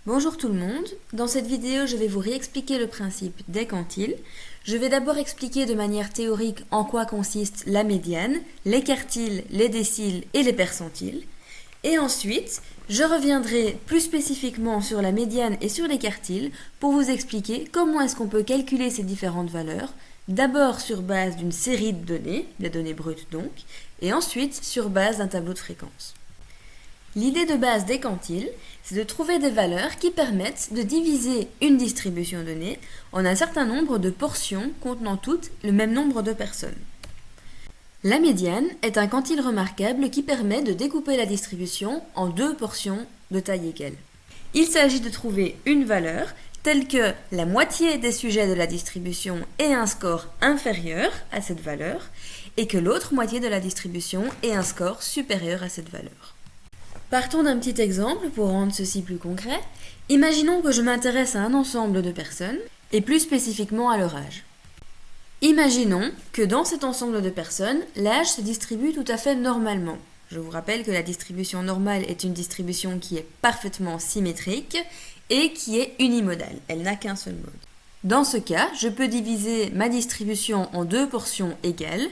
Bonjour tout le monde, dans cette vidéo je vais vous réexpliquer le principe des quantiles. Je vais d'abord expliquer de manière théorique en quoi consiste la médiane, les quartiles, les déciles et les percentiles. Et ensuite, je reviendrai plus spécifiquement sur la médiane et sur les quartiles pour vous expliquer comment est-ce qu'on peut calculer ces différentes valeurs, d'abord sur base d'une série de données, des données brutes donc, et ensuite sur base d'un tableau de fréquence. L'idée de base des quantiles, c'est de trouver des valeurs qui permettent de diviser une distribution donnée en un certain nombre de portions contenant toutes le même nombre de personnes. La médiane est un quantile remarquable qui permet de découper la distribution en deux portions de taille égale. Il s'agit de trouver une valeur telle que la moitié des sujets de la distribution ait un score inférieur à cette valeur et que l'autre moitié de la distribution ait un score supérieur à cette valeur. Partons d'un petit exemple pour rendre ceci plus concret. Imaginons que je m'intéresse à un ensemble de personnes, et plus spécifiquement à leur âge. Imaginons que dans cet ensemble de personnes, l'âge se distribue tout à fait normalement. Je vous rappelle que la distribution normale est une distribution qui est parfaitement symétrique et qui est unimodale. Elle n'a qu'un seul mode. Dans ce cas, je peux diviser ma distribution en deux portions égales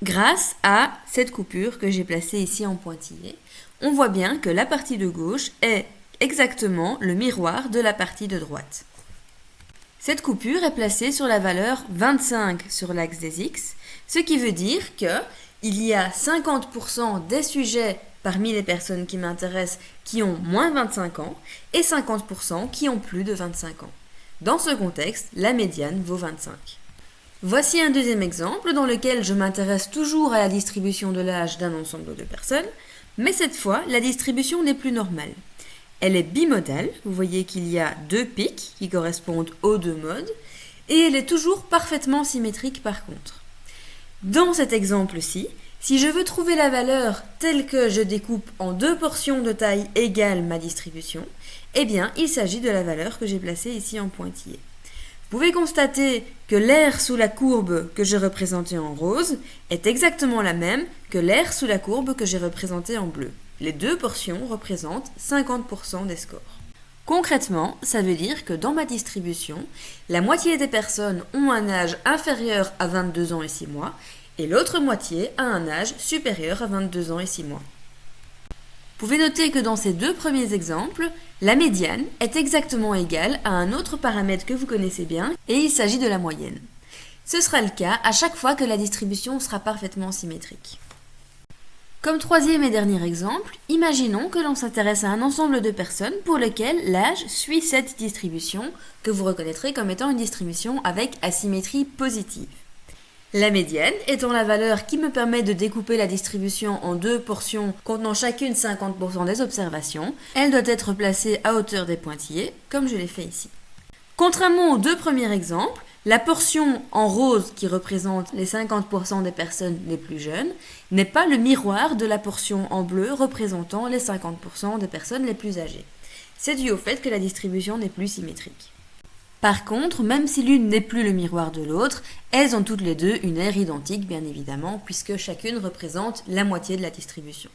grâce à cette coupure que j'ai placée ici en pointillé. On voit bien que la partie de gauche est exactement le miroir de la partie de droite. Cette coupure est placée sur la valeur 25 sur l'axe des X, ce qui veut dire qu'il y a 50% des sujets parmi les personnes qui m'intéressent qui ont moins de 25 ans et 50% qui ont plus de 25 ans. Dans ce contexte, la médiane vaut 25. Voici un deuxième exemple dans lequel je m'intéresse toujours à la distribution de l'âge d'un ensemble de personnes, mais cette fois, la distribution n'est plus normale. Elle est bimodale, vous voyez qu'il y a deux pics qui correspondent aux deux modes, et elle est toujours parfaitement symétrique par contre. Dans cet exemple-ci, si je veux trouver la valeur telle que je découpe en deux portions de taille égale ma distribution, eh bien, il s'agit de la valeur que j'ai placée ici en pointillé. Vous pouvez constater que l'aire sous la courbe que j'ai représentée en rose est exactement la même que l'aire sous la courbe que j'ai représentée en bleu. Les deux portions représentent 50% des scores. Concrètement, ça veut dire que dans ma distribution, la moitié des personnes ont un âge inférieur à 22 ans et 6 mois et l'autre moitié a un âge supérieur à 22 ans et 6 mois. Vous pouvez noter que dans ces deux premiers exemples, la médiane est exactement égale à un autre paramètre que vous connaissez bien, et il s'agit de la moyenne. Ce sera le cas à chaque fois que la distribution sera parfaitement symétrique. Comme troisième et dernier exemple, imaginons que l'on s'intéresse à un ensemble de personnes pour lesquelles l'âge suit cette distribution, que vous reconnaîtrez comme étant une distribution avec asymétrie positive. La médiane étant la valeur qui me permet de découper la distribution en deux portions contenant chacune 50% des observations, elle doit être placée à hauteur des pointillés, comme je l'ai fait ici. Contrairement aux deux premiers exemples, la portion en rose qui représente les 50% des personnes les plus jeunes n'est pas le miroir de la portion en bleu représentant les 50% des personnes les plus âgées. C'est dû au fait que la distribution n'est plus symétrique. Par contre, même si l'une n'est plus le miroir de l'autre, elles ont toutes les deux une aire identique, bien évidemment, puisque chacune représente la moitié de la distribution.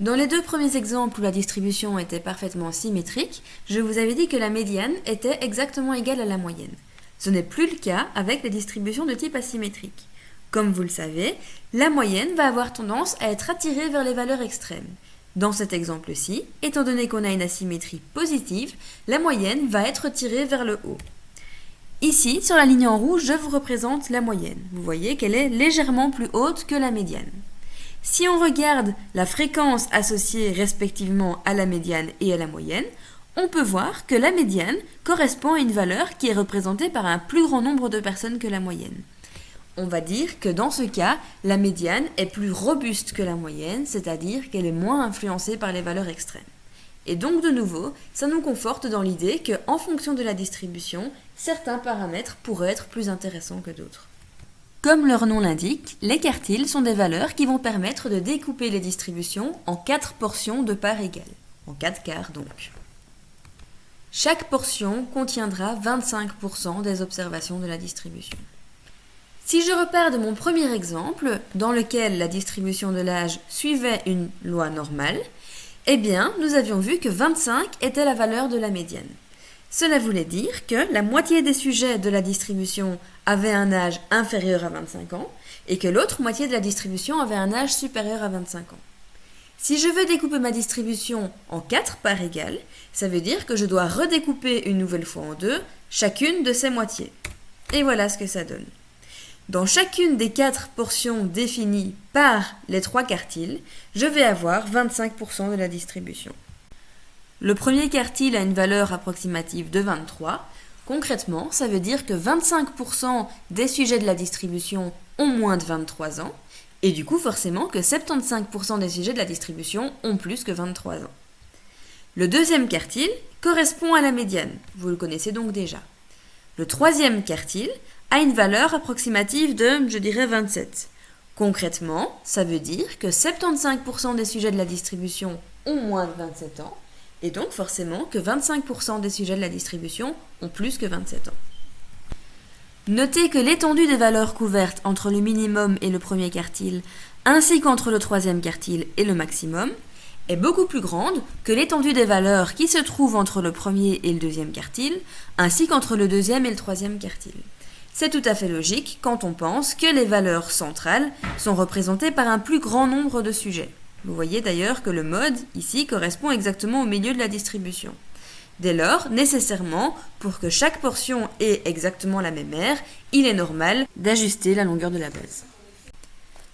Dans les deux premiers exemples où la distribution était parfaitement symétrique, je vous avais dit que la médiane était exactement égale à la moyenne. Ce n'est plus le cas avec les distributions de type asymétrique. Comme vous le savez, la moyenne va avoir tendance à être attirée vers les valeurs extrêmes. Dans cet exemple-ci, étant donné qu'on a une asymétrie positive, la moyenne va être tirée vers le haut. Ici, sur la ligne en rouge, je vous représente la moyenne. Vous voyez qu'elle est légèrement plus haute que la médiane. Si on regarde la fréquence associée respectivement à la médiane et à la moyenne, on peut voir que la médiane correspond à une valeur qui est représentée par un plus grand nombre de personnes que la moyenne. On va dire que dans ce cas, la médiane est plus robuste que la moyenne, c'est-à-dire qu'elle est moins influencée par les valeurs extrêmes. Et donc de nouveau, ça nous conforte dans l'idée qu'en fonction de la distribution, certains paramètres pourraient être plus intéressants que d'autres. Comme leur nom l'indique, les quartiles sont des valeurs qui vont permettre de découper les distributions en 4 portions de parts égales, en 4 quarts donc. Chaque portion contiendra 25% des observations de la distribution. Si je repars de mon premier exemple, dans lequel la distribution de l'âge suivait une loi normale, Eh bien, nous avions vu que 25 était la valeur de la médiane. Cela voulait dire que la moitié des sujets de la distribution avaient un âge inférieur à 25 ans et que l'autre moitié de la distribution avait un âge supérieur à 25 ans. Si je veux découper ma distribution en 4 parts égales, ça veut dire que je dois redécouper une nouvelle fois en 2 chacune de ces moitiés. Et voilà ce que ça donne. Dans chacune des 4 portions définies par les 3 quartiles, je vais avoir 25% de la distribution. Le premier quartile a une valeur approximative de 23. Concrètement, ça veut dire que 25% des sujets de la distribution ont moins de 23 ans, et du coup forcément que 75% des sujets de la distribution ont plus que 23 ans. Le deuxième quartile correspond à la médiane, vous le connaissez donc déjà. Le troisième quartile a une valeur approximative de, je dirais, 27. Concrètement, ça veut dire que 75% des sujets de la distribution ont moins de 27 ans, et donc forcément que 25% des sujets de la distribution ont plus que 27 ans. Notez que l'étendue des valeurs couvertes entre le minimum et le premier quartile, ainsi qu'entre le troisième quartile et le maximum, est beaucoup plus grande que l'étendue des valeurs qui se trouvent entre le premier et le deuxième quartile, ainsi qu'entre le deuxième et le troisième quartile. C'est tout à fait logique quand on pense que les valeurs centrales sont représentées par un plus grand nombre de sujets. Vous voyez d'ailleurs que le mode, ici, correspond exactement au milieu de la distribution. Dès lors, nécessairement, pour que chaque portion ait exactement la même aire, il est normal d'ajuster la longueur de la base.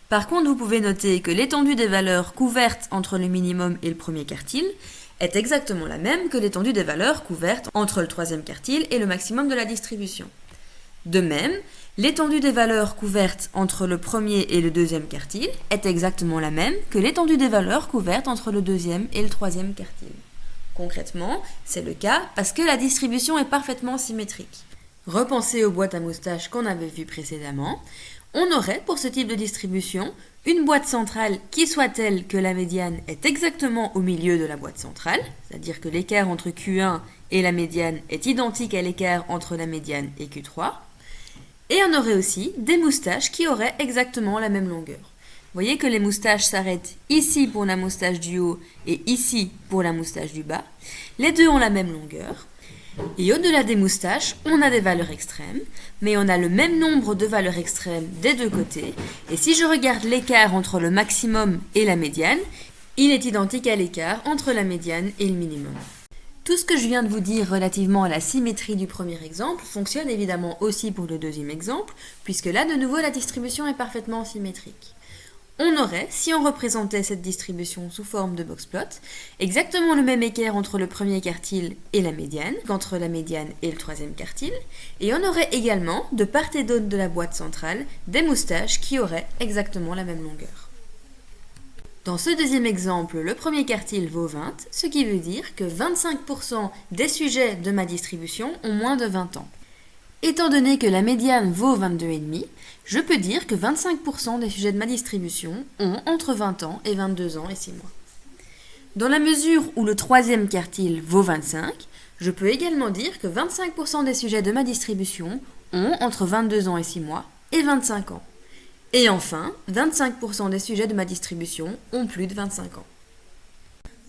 Par contre, vous pouvez noter que l'étendue des valeurs couvertes entre le minimum et le premier quartile est exactement la même que l'étendue des valeurs couvertes entre le troisième quartile et le maximum de la distribution. De même, l'étendue des valeurs couvertes entre le premier et le deuxième quartile est exactement la même que l'étendue des valeurs couvertes entre le deuxième et le troisième quartile. Concrètement, c'est le cas parce que la distribution est parfaitement symétrique. Repensez aux boîtes à moustaches qu'on avait vues précédemment. On aurait, pour ce type de distribution, une boîte centrale qui soit telle que la médiane est exactement au milieu de la boîte centrale, c'est-à-dire que l'écart entre Q1 et la médiane est identique à l'écart entre la médiane et Q3. Et on aurait aussi des moustaches qui auraient exactement la même longueur. Vous voyez que les moustaches s'arrêtent ici pour la moustache du haut et ici pour la moustache du bas. Les deux ont la même longueur. Et au-delà des moustaches, on a des valeurs extrêmes, mais on a le même nombre de valeurs extrêmes des deux côtés. Et si je regarde l'écart entre le maximum et la médiane, il est identique à l'écart entre la médiane et le minimum. Tout ce que je viens de vous dire relativement à la symétrie du premier exemple fonctionne évidemment aussi pour le deuxième exemple, puisque là de nouveau la distribution est parfaitement symétrique. On aurait, si on représentait cette distribution sous forme de box-plot, exactement le même écart entre le premier quartile et la médiane qu'entre la médiane et le troisième quartile, et on aurait également, de part et d'autre de la boîte centrale, des moustaches qui auraient exactement la même longueur. Dans ce deuxième exemple, le premier quartile vaut 20, ce qui veut dire que 25% des sujets de ma distribution ont moins de 20 ans. Étant donné que la médiane vaut 22,5, je peux dire que 25% des sujets de ma distribution ont entre 20 ans et 22 ans et 6 mois. Dans la mesure où le troisième quartile vaut 25, je peux également dire que 25% des sujets de ma distribution ont entre 22 ans et 6 mois et 25 ans. Et enfin, 25% des sujets de ma distribution ont plus de 25 ans.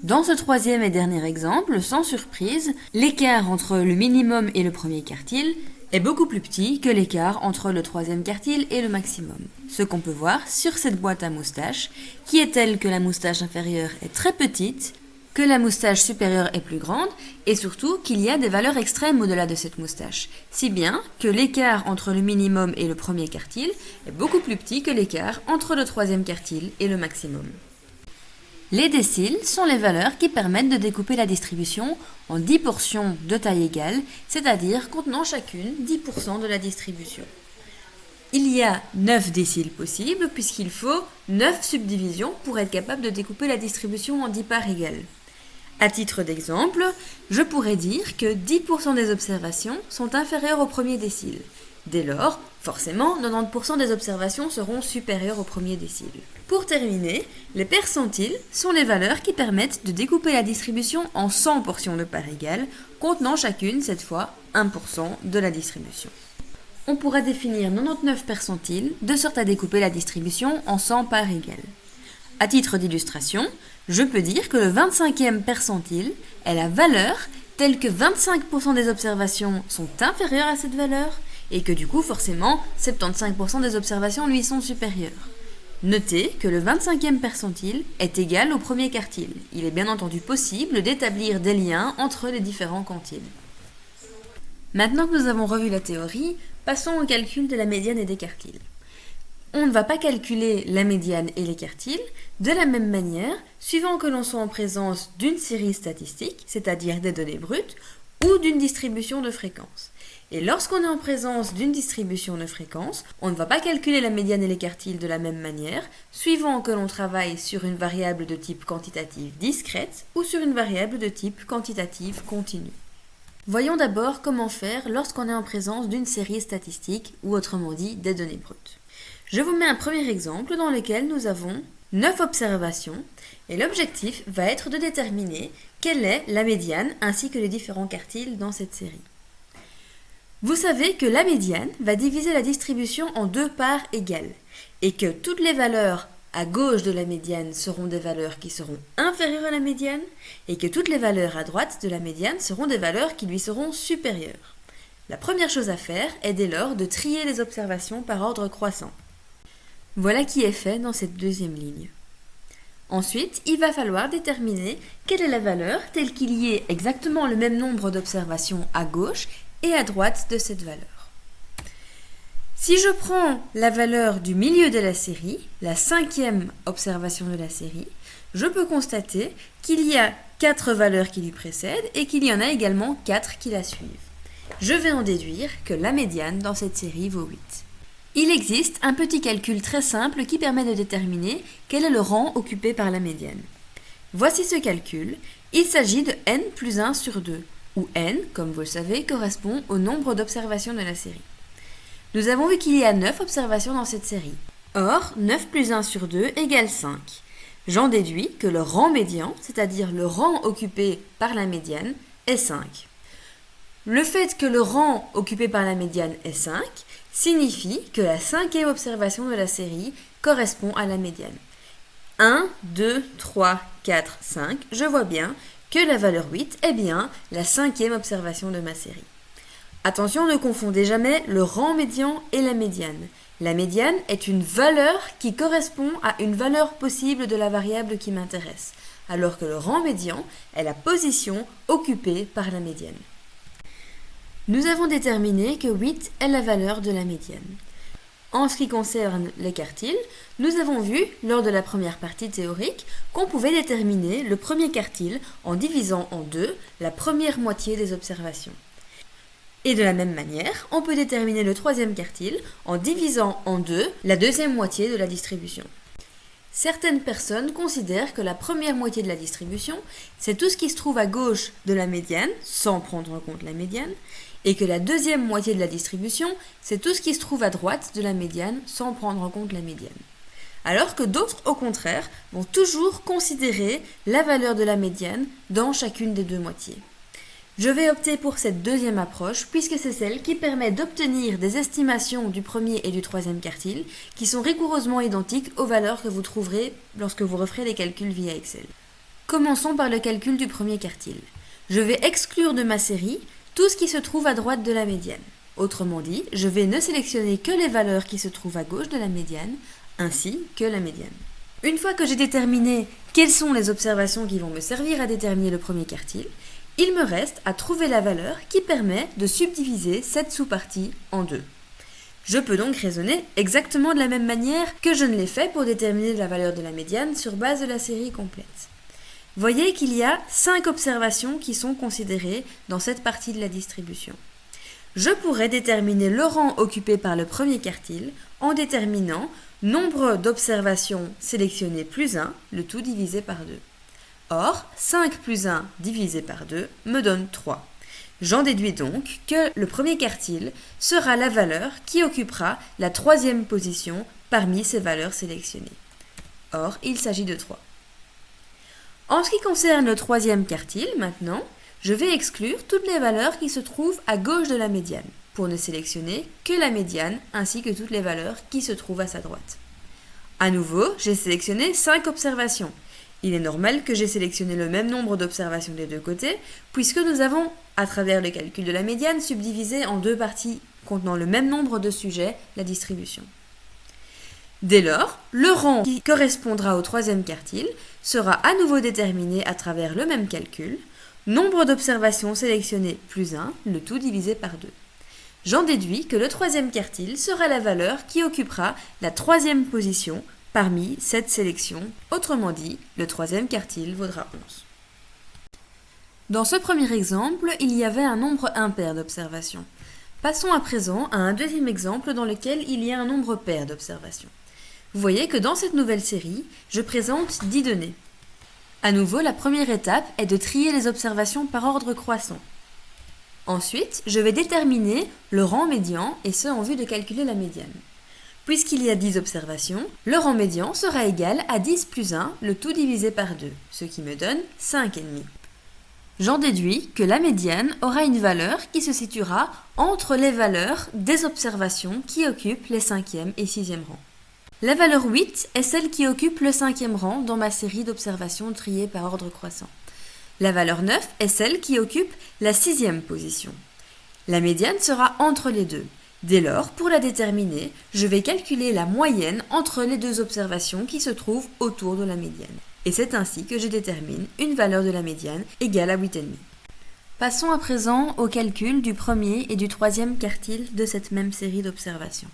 Dans ce troisième et dernier exemple, sans surprise, l'écart entre le minimum et le premier quartile est beaucoup plus petit que l'écart entre le troisième quartile et le maximum. Ce qu'on peut voir sur cette boîte à moustaches, qui est telle que la moustache inférieure est très petite, que la moustache supérieure est plus grande, et surtout qu'il y a des valeurs extrêmes au-delà de cette moustache, si bien que l'écart entre le minimum et le premier quartile est beaucoup plus petit que l'écart entre le troisième quartile et le maximum. Les déciles sont les valeurs qui permettent de découper la distribution en 10 portions de taille égale, c'est-à-dire contenant chacune 10% de la distribution. Il y a 9 déciles possibles puisqu'il faut 9 subdivisions pour être capable de découper la distribution en 10 parts égales. À titre d'exemple, je pourrais dire que 10% des observations sont inférieures au premier décile. Dès lors, forcément, 90% des observations seront supérieures au premier décile. Pour terminer, les percentiles sont les valeurs qui permettent de découper la distribution en 100 portions de parts égales, contenant chacune, cette fois, 1% de la distribution. On pourra définir 99 percentiles de sorte à découper la distribution en 100 parts égales. À titre d'illustration, je peux dire que le 25e percentile est la valeur telle que 25% des observations sont inférieures à cette valeur et que du coup, forcément, 75% des observations lui sont supérieures. Notez que le 25e percentile est égal au premier quartile. Il est bien entendu possible d'établir des liens entre les différents quantiles. Maintenant que nous avons revu la théorie, passons au calcul de la médiane et des quartiles. On ne va pas calculer la médiane et les quartiles de la même manière, suivant que l'on soit en présence d'une série statistique, c'est-à-dire des données brutes, ou d'une distribution de fréquences. Et lorsqu'on est en présence d'une distribution de fréquences, on ne va pas calculer la médiane et les quartiles de la même manière, suivant que l'on travaille sur une variable de type quantitative discrète ou sur une variable de type quantitative continue. Voyons d'abord comment faire lorsqu'on est en présence d'une série statistique, ou autrement dit des données brutes. Je vous mets un premier exemple dans lequel nous avons 9 observations et l'objectif va être de déterminer quelle est la médiane ainsi que les différents quartiles dans cette série. Vous savez que la médiane va diviser la distribution en deux parts égales et que toutes les valeurs à gauche de la médiane seront des valeurs qui seront inférieures à la médiane et que toutes les valeurs à droite de la médiane seront des valeurs qui lui seront supérieures. La première chose à faire est dès lors de trier les observations par ordre croissant. Voilà qui est fait dans cette deuxième ligne. Ensuite, il va falloir déterminer quelle est la valeur telle qu'il y ait exactement le même nombre d'observations à gauche et à droite de cette valeur. Si je prends la valeur du milieu de la série, la 5e observation de la série, je peux constater qu'il y a 4 valeurs qui lui précèdent et qu'il y en a également 4 qui la suivent. Je vais en déduire que la médiane dans cette série vaut 8. Il existe un petit calcul très simple qui permet de déterminer quel est le rang occupé par la médiane. Voici ce calcul. Il s'agit de n plus 1 sur 2, où n, comme vous le savez, correspond au nombre d'observations de la série. Nous avons vu qu'il y a 9 observations dans cette série. Or, 9 plus 1 sur 2 égale 5. J'en déduis que le rang médian, c'est-à-dire le rang occupé par la médiane, est 5. Le fait que le rang occupé par la médiane est 5 signifie que la 5e observation de la série correspond à la médiane. 1, 2, 3, 4, 5, je vois bien que la valeur 8 est bien la 5e observation de ma série. Attention, ne confondez jamais le rang médian et la médiane. La médiane est une valeur qui correspond à une valeur possible de la variable qui m'intéresse, alors que le rang médian est la position occupée par la médiane. Nous avons déterminé que 8 est la valeur de la médiane. En ce qui concerne les quartiles, nous avons vu, lors de la première partie théorique, qu'on pouvait déterminer le premier quartile en divisant en deux la première moitié des observations. Et de la même manière, on peut déterminer le troisième quartile en divisant en deux la deuxième moitié de la distribution. Certaines personnes considèrent que la première moitié de la distribution, c'est tout ce qui se trouve à gauche de la médiane, sans prendre en compte la médiane, et que la deuxième moitié de la distribution, c'est tout ce qui se trouve à droite de la médiane, sans prendre en compte la médiane. Alors que d'autres, au contraire, vont toujours considérer la valeur de la médiane dans chacune des deux moitiés. Je vais opter pour cette deuxième approche puisque c'est celle qui permet d'obtenir des estimations du premier et du troisième quartile qui sont rigoureusement identiques aux valeurs que vous trouverez lorsque vous referez les calculs via Excel. Commençons par le calcul du premier quartile. Je vais exclure de ma série tout ce qui se trouve à droite de la médiane. Autrement dit, je vais ne sélectionner que les valeurs qui se trouvent à gauche de la médiane, ainsi que la médiane. Une fois que j'ai déterminé quelles sont les observations qui vont me servir à déterminer le premier quartile, il me reste à trouver la valeur qui permet de subdiviser cette sous-partie en deux. Je peux donc raisonner exactement de la même manière que je ne l'ai fait pour déterminer la valeur de la médiane sur base de la série complète. Voyez qu'il y a 5 observations qui sont considérées dans cette partie de la distribution. Je pourrais déterminer le rang occupé par le premier quartile en déterminant nombre d'observations sélectionnées plus 1, le tout divisé par 2. Or, 5 plus 1 divisé par 2 me donne 3. J'en déduis donc que le premier quartile sera la valeur qui occupera la troisième position parmi ces valeurs sélectionnées. Or, il s'agit de 3. En ce qui concerne le troisième quartile, maintenant, je vais exclure toutes les valeurs qui se trouvent à gauche de la médiane, pour ne sélectionner que la médiane ainsi que toutes les valeurs qui se trouvent à sa droite. À nouveau, j'ai sélectionné 5 observations. Il est normal que j'ai sélectionné le même nombre d'observations des deux côtés, puisque nous avons, à travers le calcul de la médiane, subdivisé en deux parties contenant le même nombre de sujets la distribution. Dès lors, le rang qui correspondra au troisième quartile sera à nouveau déterminé à travers le même calcul, nombre d'observations sélectionnées plus 1, le tout divisé par 2. J'en déduis que le troisième quartile sera la valeur qui occupera la troisième position parmi cette sélection. Autrement dit, le troisième quartile vaudra 11. Dans ce premier exemple, il y avait un nombre impair d'observations. Passons à présent à un deuxième exemple dans lequel il y a un nombre pair d'observations. Vous voyez que dans cette nouvelle série, je présente 10 données. À nouveau, la première étape est de trier les observations par ordre croissant. Ensuite, je vais déterminer le rang médian, et ce en vue de calculer la médiane. Puisqu'il y a 10 observations, le rang médian sera égal à 10 plus 1, le tout divisé par 2, ce qui me donne 5,5. J'en déduis que la médiane aura une valeur qui se situera entre les valeurs des observations qui occupent les 5e et 6e rangs. La valeur 8 est celle qui occupe le 5e rang dans ma série d'observations triées par ordre croissant. La valeur 9 est celle qui occupe la 6e position. La médiane sera entre les deux. Dès lors, pour la déterminer, je vais calculer la moyenne entre les deux observations qui se trouvent autour de la médiane. Et c'est ainsi que je détermine une valeur de la médiane égale à 8,5. Passons à présent au calcul du premier et du troisième quartile de cette même série d'observations.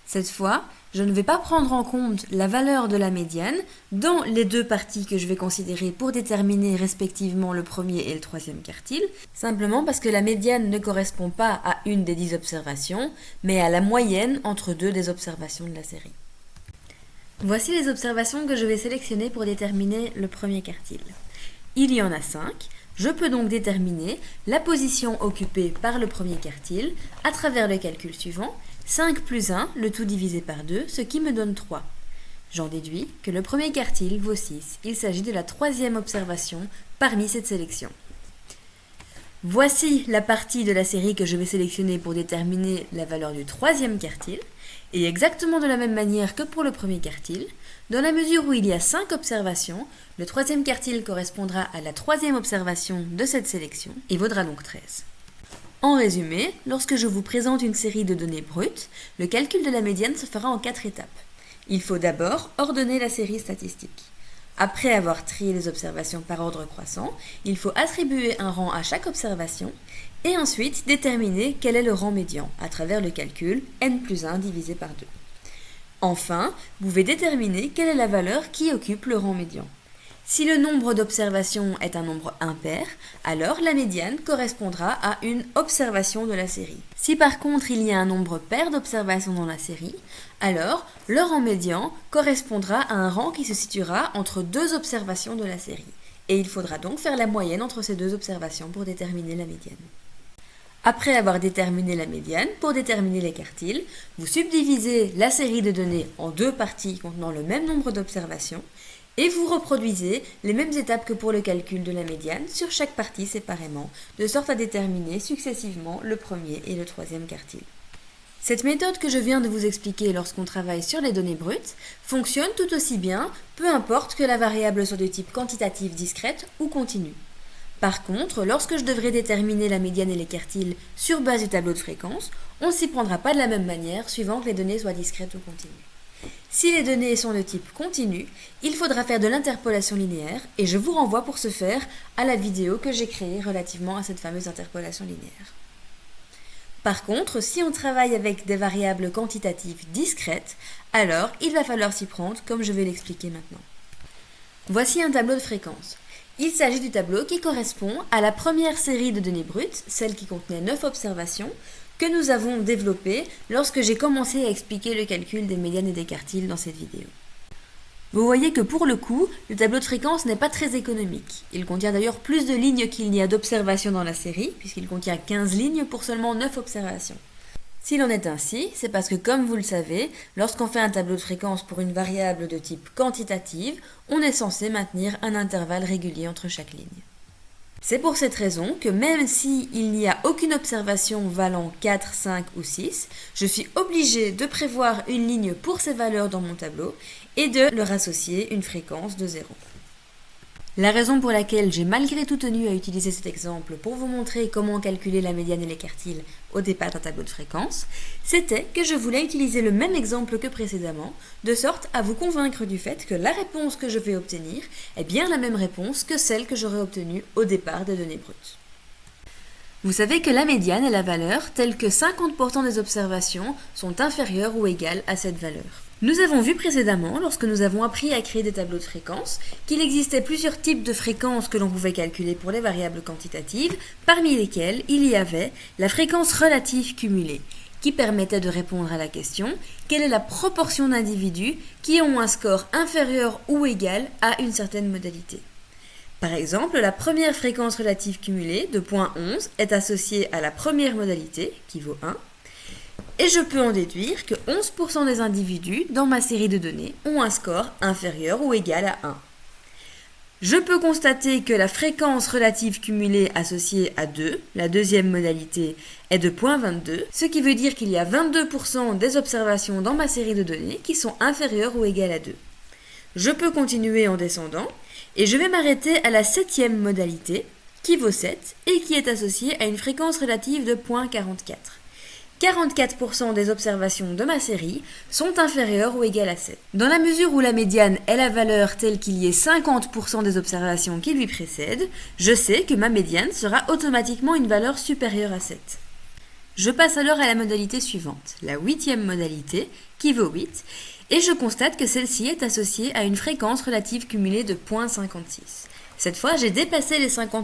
Cette fois, je ne vais pas prendre en compte la valeur de la médiane dans les deux parties que je vais considérer pour déterminer respectivement le premier et le troisième quartile, simplement parce que la médiane ne correspond pas à une des 10 observations, mais à la moyenne entre deux des observations de la série. Voici les observations que je vais sélectionner pour déterminer le premier quartile. Il y en a 5. Je peux donc déterminer la position occupée par le premier quartile à travers le calcul suivant, 5 plus 1, le tout divisé par 2, ce qui me donne 3. J'en déduis que le premier quartile vaut 6. Il s'agit de la troisième observation parmi cette sélection. Voici la partie de la série que je vais sélectionner pour déterminer la valeur du troisième quartile. Et exactement de la même manière que pour le premier quartile, dans la mesure où il y a 5 observations, le troisième quartile correspondra à la troisième observation de cette sélection et vaudra donc 13. En résumé, lorsque je vous présente une série de données brutes, le calcul de la médiane se fera en 4 étapes. Il faut d'abord ordonner la série statistique. Après avoir trié les observations par ordre croissant, il faut attribuer un rang à chaque observation et ensuite déterminer quel est le rang médian à travers le calcul n plus 1 divisé par 2. Enfin, vous pouvez déterminer quelle est la valeur qui occupe le rang médian. Si le nombre d'observations est un nombre impair, alors la médiane correspondra à une observation de la série. Si par contre il y a un nombre pair d'observations dans la série, alors le rang médian correspondra à un rang qui se situera entre deux observations de la série. Et il faudra donc faire la moyenne entre ces deux observations pour déterminer la médiane. Après avoir déterminé la médiane, pour déterminer les quartiles, vous subdivisez la série de données en deux parties contenant le même nombre d'observations et vous reproduisez les mêmes étapes que pour le calcul de la médiane sur chaque partie séparément, de sorte à déterminer successivement le premier et le troisième quartile. Cette méthode que je viens de vous expliquer lorsqu'on travaille sur les données brutes fonctionne tout aussi bien, peu importe que la variable soit de type quantitatif discrète ou continue. Par contre, lorsque je devrais déterminer la médiane et les quartiles sur base du tableau de fréquence, on ne s'y prendra pas de la même manière suivant que les données soient discrètes ou continues. Si les données sont de type continu, il faudra faire de l'interpolation linéaire et je vous renvoie pour ce faire à la vidéo que j'ai créée relativement à cette fameuse interpolation linéaire. Par contre, si on travaille avec des variables quantitatives discrètes, alors il va falloir s'y prendre comme je vais l'expliquer maintenant. Voici un tableau de fréquence. Il s'agit du tableau qui correspond à la première série de données brutes, celle qui contenait 9 observations, que nous avons développée lorsque j'ai commencé à expliquer le calcul des médianes et des quartiles dans cette vidéo. Vous voyez que pour le coup, le tableau de fréquence n'est pas très économique. Il contient d'ailleurs plus de lignes qu'il n'y a d'observations dans la série, puisqu'il contient 15 lignes pour seulement 9 observations. S'il en est ainsi, c'est parce que comme vous le savez, lorsqu'on fait un tableau de fréquence pour une variable de type quantitative, on est censé maintenir un intervalle régulier entre chaque ligne. C'est pour cette raison que même s'il n'y a aucune observation valant 4, 5 ou 6, je suis obligée de prévoir une ligne pour ces valeurs dans mon tableau et de leur associer une fréquence de 0. La raison pour laquelle j'ai malgré tout tenu à utiliser cet exemple pour vous montrer comment calculer la médiane et les quartiles au départ d'un tableau de fréquences, c'était que je voulais utiliser le même exemple que précédemment, de sorte à vous convaincre du fait que la réponse que je vais obtenir est bien la même réponse que celle que j'aurais obtenue au départ des données brutes. Vous savez que la médiane est la valeur telle que 50% des observations sont inférieures ou égales à cette valeur. Nous avons vu précédemment, lorsque nous avons appris à créer des tableaux de fréquences, qu'il existait plusieurs types de fréquences que l'on pouvait calculer pour les variables quantitatives, parmi lesquelles il y avait la fréquence relative cumulée, qui permettait de répondre à la question « Quelle est la proportion d'individus qui ont un score inférieur ou égal à une certaine modalité ?» Par exemple, la première fréquence relative cumulée de 0.11 est associée à la première modalité, qui vaut 1, et je peux en déduire que 11% des individus dans ma série de données ont un score inférieur ou égal à 1. Je peux constater que la fréquence relative cumulée associée à 2, la deuxième modalité, est de 0.22, ce qui veut dire qu'il y a 22% des observations dans ma série de données qui sont inférieures ou égales à 2. Je peux continuer en descendant et je vais m'arrêter à la septième modalité, qui vaut 7 et qui est associée à une fréquence relative de 0.44. 44% des observations de ma série sont inférieures ou égales à 7. Dans la mesure où la médiane est la valeur telle qu'il y ait 50% des observations qui lui précèdent, je sais que ma médiane sera automatiquement une valeur supérieure à 7. Je passe alors à la modalité suivante, la huitième modalité, qui vaut 8, et je constate que celle-ci est associée à une fréquence relative cumulée de 0.56. Cette fois, j'ai dépassé les 50%,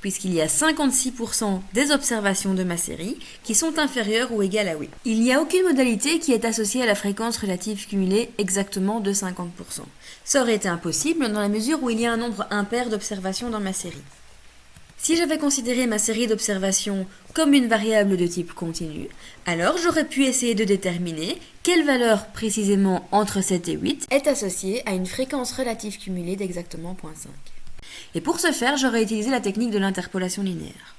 puisqu'il y a 56% des observations de ma série qui sont inférieures ou égales à 8. Il n'y a aucune modalité qui est associée à la fréquence relative cumulée exactement de 50%. Ça aurait été impossible dans la mesure où il y a un nombre impair d'observations dans ma série. Si j'avais considéré ma série d'observations comme une variable de type continu, alors j'aurais pu essayer de déterminer quelle valeur précisément entre 7 et 8 est associée à une fréquence relative cumulée d'exactement 0.5. Et pour ce faire, j'aurais utilisé la technique de l'interpolation linéaire.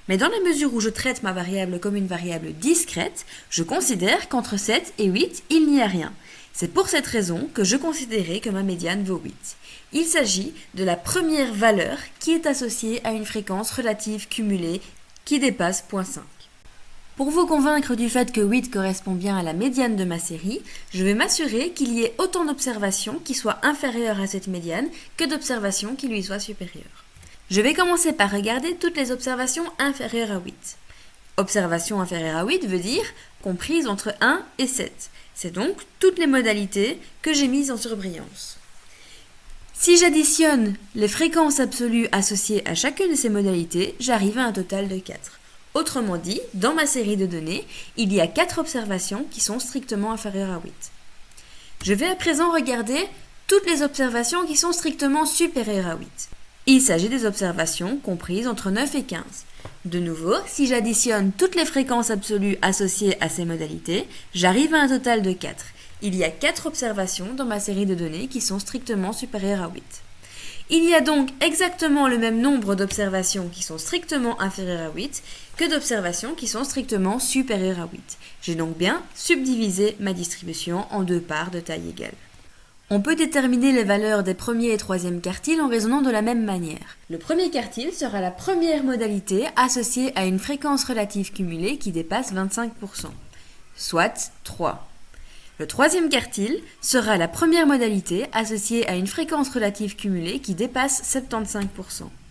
Mais dans la mesure où je traite ma variable comme une variable discrète, je considère qu'entre 7 et 8, il n'y a rien. C'est pour cette raison que je considérais que ma médiane vaut 8. Il s'agit de la première valeur qui est associée à une fréquence relative cumulée qui dépasse 0.5. Pour vous convaincre du fait que 8 correspond bien à la médiane de ma série, je vais m'assurer qu'il y ait autant d'observations qui soient inférieures à cette médiane que d'observations qui lui soient supérieures. Je vais commencer par regarder toutes les observations inférieures à 8. Observation inférieure à 8 veut dire comprise entre 1 et 7. C'est donc toutes les modalités que j'ai mises en surbrillance. Si j'additionne les fréquences absolues associées à chacune de ces modalités, j'arrive à un total de 4. Autrement dit, dans ma série de données, il y a 4 observations qui sont strictement inférieures à 8. Je vais à présent regarder toutes les observations qui sont strictement supérieures à 8. Il s'agit des observations comprises entre 9 et 15. De nouveau, si j'additionne toutes les fréquences absolues associées à ces modalités, j'arrive à un total de 4. Il y a 4 observations dans ma série de données qui sont strictement supérieures à 8. Il y a donc exactement le même nombre d'observations qui sont strictement inférieures à 8 que d'observations qui sont strictement supérieures à 8. J'ai donc bien subdivisé ma distribution en deux parts de taille égale. On peut déterminer les valeurs des premiers et troisièmes quartiles en raisonnant de la même manière. Le premier quartile sera la première modalité associée à une fréquence relative cumulée qui dépasse 25%, soit 3. Le troisième quartile sera la première modalité associée à une fréquence relative cumulée qui dépasse 75%,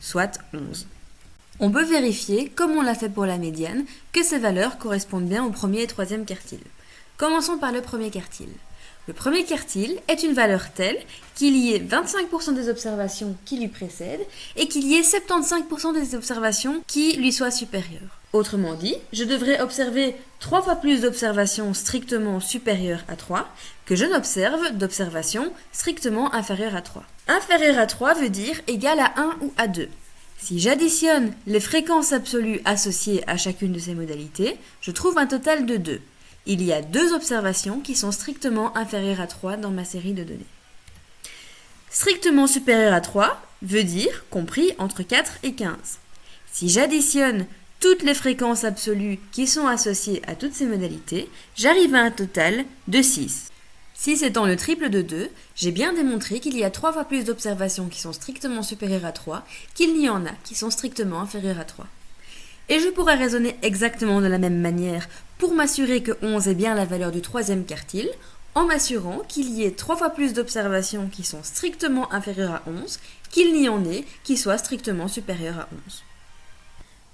soit 11. On peut vérifier, comme on l'a fait pour la médiane, que ces valeurs correspondent bien au premier et troisième quartile. Commençons par le premier quartile. Le premier quartile est une valeur telle qu'il y ait 25% des observations qui lui précèdent et qu'il y ait 75% des observations qui lui soient supérieures. Autrement dit, je devrais observer 3 fois plus d'observations strictement supérieures à 3 que je n'observe d'observations strictement inférieures à 3. Inférieur à 3 veut dire égal à 1 ou à 2. Si j'additionne les fréquences absolues associées à chacune de ces modalités, je trouve un total de 2. Il y a 2 observations qui sont strictement inférieures à 3 dans ma série de données. Strictement supérieure à 3 veut dire compris entre 4 et 15. Si j'additionne toutes les fréquences absolues qui sont associées à toutes ces modalités, j'arrive à un total de 6. 6 étant le triple de 2, j'ai bien démontré qu'il y a 3 fois plus d'observations qui sont strictement supérieures à 3 qu'il n'y en a qui sont strictement inférieures à 3. Et je pourrais raisonner exactement de la même manière pour m'assurer que 11 est bien la valeur du troisième quartile, en m'assurant qu'il y ait 3 fois plus d'observations qui sont strictement inférieures à 11 qu'il n'y en ait qui soient strictement supérieures à 11.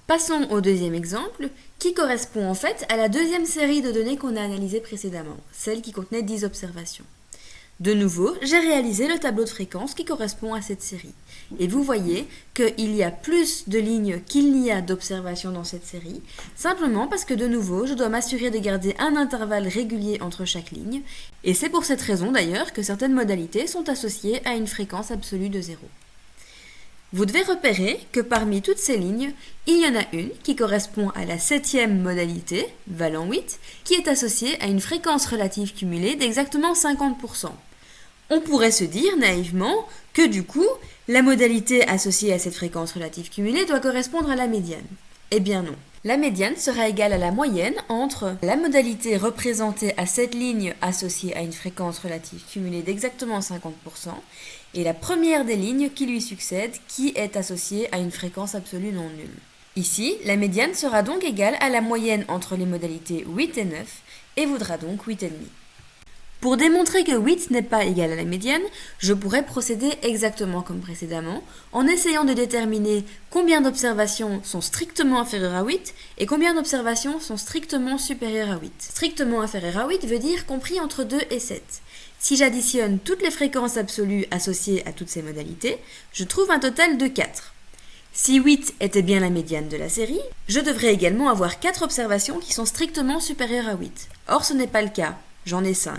Passons au deuxième exemple, qui correspond en fait à la deuxième série de données qu'on a analysées précédemment, celle qui contenait 10 observations. De nouveau, j'ai réalisé le tableau de fréquences qui correspond à cette série. Et vous voyez qu'il y a plus de lignes qu'il n'y a d'observations dans cette série, simplement parce que de nouveau, je dois m'assurer de garder un intervalle régulier entre chaque ligne, et c'est pour cette raison d'ailleurs que certaines modalités sont associées à une fréquence absolue de 0. Vous devez repérer que parmi toutes ces lignes, il y en a une qui correspond à la 7e modalité, valant 8, qui est associée à une fréquence relative cumulée d'exactement 50%. On pourrait se dire naïvement que du coup, la modalité associée à cette fréquence relative cumulée doit correspondre à la médiane. Eh bien non. La médiane sera égale à la moyenne entre la modalité représentée à cette ligne associée à une fréquence relative cumulée d'exactement 50% et la première des lignes qui lui succède qui est associée à une fréquence absolue non nulle. Ici, la médiane sera donc égale à la moyenne entre les modalités 8 et 9 et vaudra donc 8,5. Pour démontrer que 8 n'est pas égal à la médiane, je pourrais procéder exactement comme précédemment, en essayant de déterminer combien d'observations sont strictement inférieures à 8 et combien d'observations sont strictement supérieures à 8. Strictement inférieur à 8 veut dire compris entre 2 et 7. Si j'additionne toutes les fréquences absolues associées à toutes ces modalités, je trouve un total de 4. Si 8 était bien la médiane de la série, je devrais également avoir 4 observations qui sont strictement supérieures à 8. Or ce n'est pas le cas, j'en ai 5.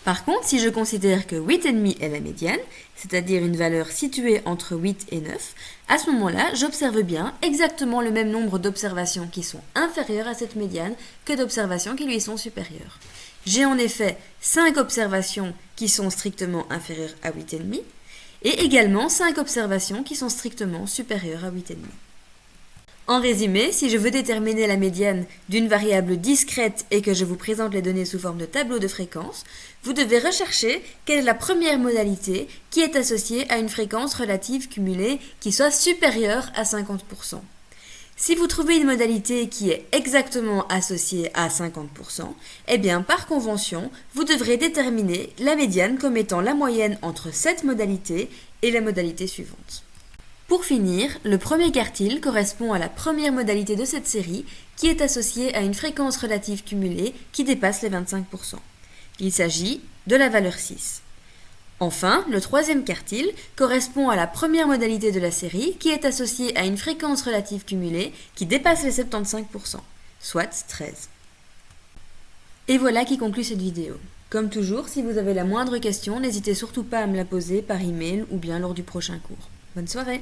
Par contre, si je considère que 8,5 est la médiane, c'est-à-dire une valeur située entre 8 et 9, à ce moment-là, j'observe bien exactement le même nombre d'observations qui sont inférieures à cette médiane que d'observations qui lui sont supérieures. J'ai en effet 5 observations qui sont strictement inférieures à 8,5 et également 5 observations qui sont strictement supérieures à 8,5. En résumé, si je veux déterminer la médiane d'une variable discrète et que je vous présente les données sous forme de tableau de fréquences, vous devez rechercher quelle est la première modalité qui est associée à une fréquence relative cumulée qui soit supérieure à 50%. Si vous trouvez une modalité qui est exactement associée à 50%, eh bien par convention, vous devrez déterminer la médiane comme étant la moyenne entre cette modalité et la modalité suivante. Pour finir, le premier quartile correspond à la première modalité de cette série qui est associée à une fréquence relative cumulée qui dépasse les 25%. Il s'agit de la valeur 6. Enfin, le troisième quartile correspond à la première modalité de la série qui est associée à une fréquence relative cumulée qui dépasse les 75%, soit 13. Et voilà qui conclut cette vidéo. Comme toujours, si vous avez la moindre question, n'hésitez surtout pas à me la poser par email ou bien lors du prochain cours. Bonne soirée!